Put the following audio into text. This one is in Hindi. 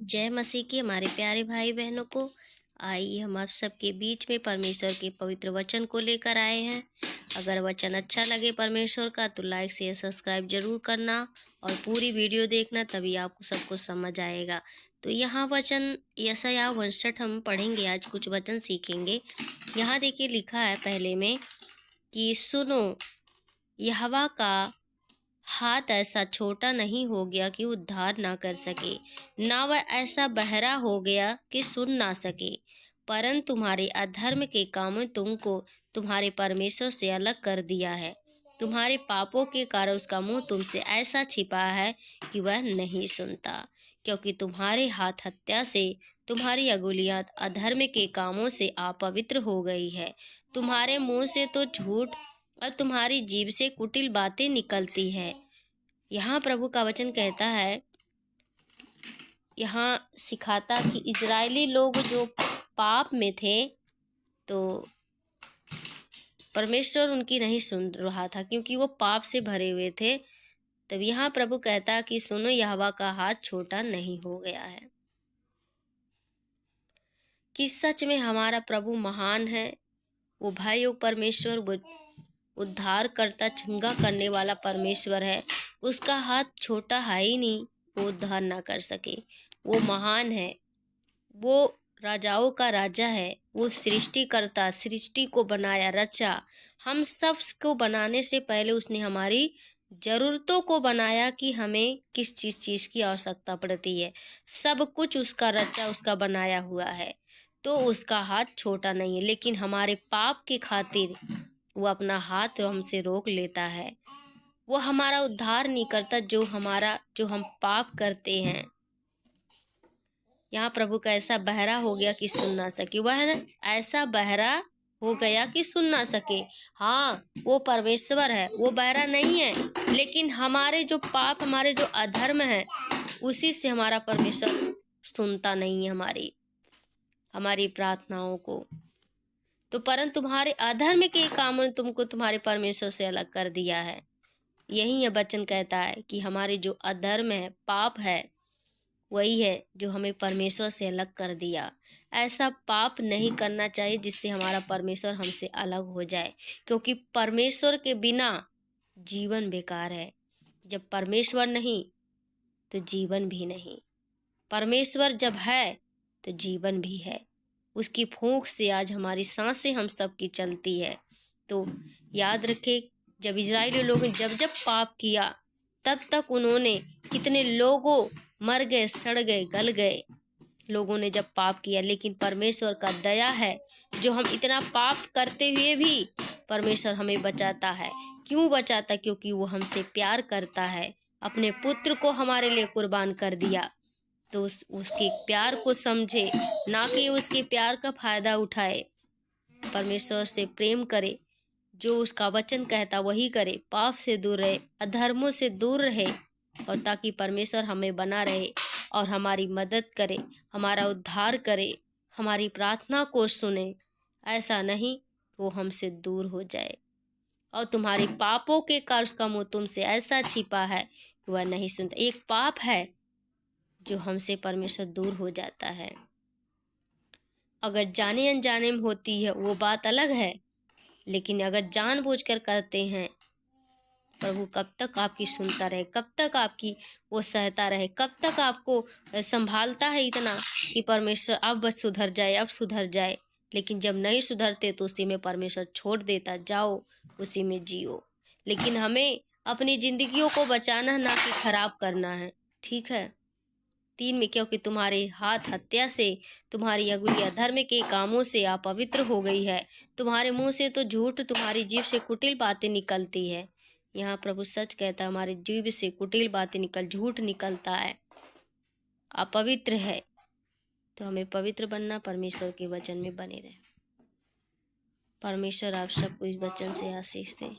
जय मसीह के हमारे प्यारे भाई बहनों को। आइए हम आप सबके बीच में परमेश्वर के पवित्र वचन को लेकर आए हैं। अगर वचन अच्छा लगे परमेश्वर का तो लाइक शेयर सब्सक्राइब जरूर करना और पूरी वीडियो देखना, तभी आपको सब कुछ समझ आएगा। तो यहाँ वचन यशायाह 62 हम पढ़ेंगे, आज कुछ वचन सीखेंगे। यहाँ देखिए लिखा है पहले में कि सुनो, यहोवा का हाथ ऐसा छोटा नहीं हो गया कि उद्धार ना कर सके, ना वह ऐसा बहरा हो गया कि सुन ना सके, परंतु तुम्हारे अधर्म के कामों तुमको तुम्हारे परमेश्वर से अलग कर दिया है। तुम्हारे पापों के कारण उसका मुंह तुमसे ऐसा छिपा है कि वह नहीं सुनता, क्योंकि तुम्हारे हाथ हत्या से, तुम्हारी अंगुलियां अधर्म के कामों से अपवित्र हो गई है। तुम्हारे मुंह से तो झूठ और तुम्हारी जीभ से कुटिल बातें निकलती है। यहाँ प्रभु का वचन कहता है, यहाँ सिखाता कि इजरायली लोग जो पाप में थे तो परमेश्वर उनकी नहीं सुन रहा था, क्योंकि वो पाप से भरे हुए थे। तब यहाँ प्रभु कहता कि सुनो, यहोवा का हाथ छोटा नहीं हो गया है। कि सच में हमारा प्रभु महान है। वो भाइयों परमेश्वर, वो उद्धार करता, चंगा करने वाला परमेश्वर है। उसका हाथ छोटा है ही नहीं, वो उद्धार ना कर सके। वो महान है, वो राजाओं का राजा है, वो सृष्टि करता, सृष्टि को बनाया, रचा। हम सब को बनाने से पहले उसने हमारी जरूरतों को बनाया कि हमें किस चीज़ की आवश्यकता पड़ती है। सब कुछ उसका रचा, उसका बनाया हुआ है। तो उसका हाथ छोटा नहीं है, लेकिन हमारे पाप के खातिर वो अपना हाथ हमसे रोक लेता है। वो हमारा उद्धार नहीं करता, जो हम पाप करते हैं। यहाँ प्रभु का ऐसा बहरा हो गया कि सुन ना सके, वह ऐसा बहरा हो गया कि सुन ना सके। हाँ, वो परमेश्वर है, वो बहरा नहीं है, लेकिन हमारे जो पाप, हमारे जो अधर्म है, उसी से हमारा परमेश्वर सुनता नहीं है हमारी प्रार्थनाओं को। तो परंतु तुम्हारे अधर्म के कामों ने तुमको तुम्हारे परमेश्वर से अलग कर दिया है। यही यह वचन कहता है कि हमारे जो अधर्म है, पाप है, वही है जो हमें परमेश्वर से अलग कर दिया। ऐसा पाप नहीं करना चाहिए जिससे हमारा परमेश्वर हमसे अलग हो जाए, क्योंकि परमेश्वर के बिना जीवन बेकार है। जब परमेश्वर नहीं तो जीवन भी नहीं। परमेश्वर जब है तो जीवन भी है। उसकी फूंक से आज हमारी सांसें हम सब की चलती है। तो याद रखें, जब इजरायली लोगों ने जब पाप किया, तब तक उन्होंने कितने लोगों मर गए, सड़ गए, गल गए, लोगों ने जब पाप किया। लेकिन परमेश्वर का दया है, जो हम इतना पाप करते हुए भी परमेश्वर हमें बचाता है। क्यों बचाता? क्योंकि वो हमसे प्यार करता है। अपने पुत्र को हमारे लिए कुर्बान कर दिया। तो उसके प्यार को समझे, ना कि उसके प्यार का फायदा उठाए। परमेश्वर से प्रेम करे, जो उसका वचन कहता वही करे, पाप से दूर रहे, अधर्मों से दूर रहे, और ताकि परमेश्वर हमें बना रहे और हमारी मदद करे, हमारा उद्धार करे, हमारी प्रार्थना को सुने। ऐसा नहीं वो हमसे दूर हो जाए और तुम्हारे पापों के कारण उसका मुंह तुमसे ऐसा छिपा है कि वह नहीं सुनता। एक पाप है जो हमसे परमेश्वर दूर हो जाता है। अगर जाने अनजाने में होती है वो बात अलग है, लेकिन अगर जानबूझकर करते हैं, प्रभु कब तक आपकी सुनता रहे, कब तक आपकी वो सहता रहे, कब तक आपको संभालता है इतना कि परमेश्वर अब बस सुधर जाए, अब सुधर जाए। लेकिन जब नहीं सुधरते तो उसी में परमेश्वर छोड़ देता, जाओ उसी में जियो। लेकिन हमें अपनी जिंदगियों को बचाना, ना कि खराब करना है। ठीक है। 3 में, क्योंकि तुम्हारे हाथ हत्या से, तुम्हारी अंगुलियां धर्म के कामों से अपवित्र हो गई है। तुम्हारे मुंह से तो झूठ, तुम्हारी जीभ से कुटिल बातें निकलती है। यहाँ प्रभु सच कहता है, हमारी जीभ से कुटिल बातें झूठ निकलता है, अपवित्र है। तो हमें पवित्र बनना, परमेश्वर के वचन में बने रहे। परमेश्वर आप सबको इस वचन से आशीष दे।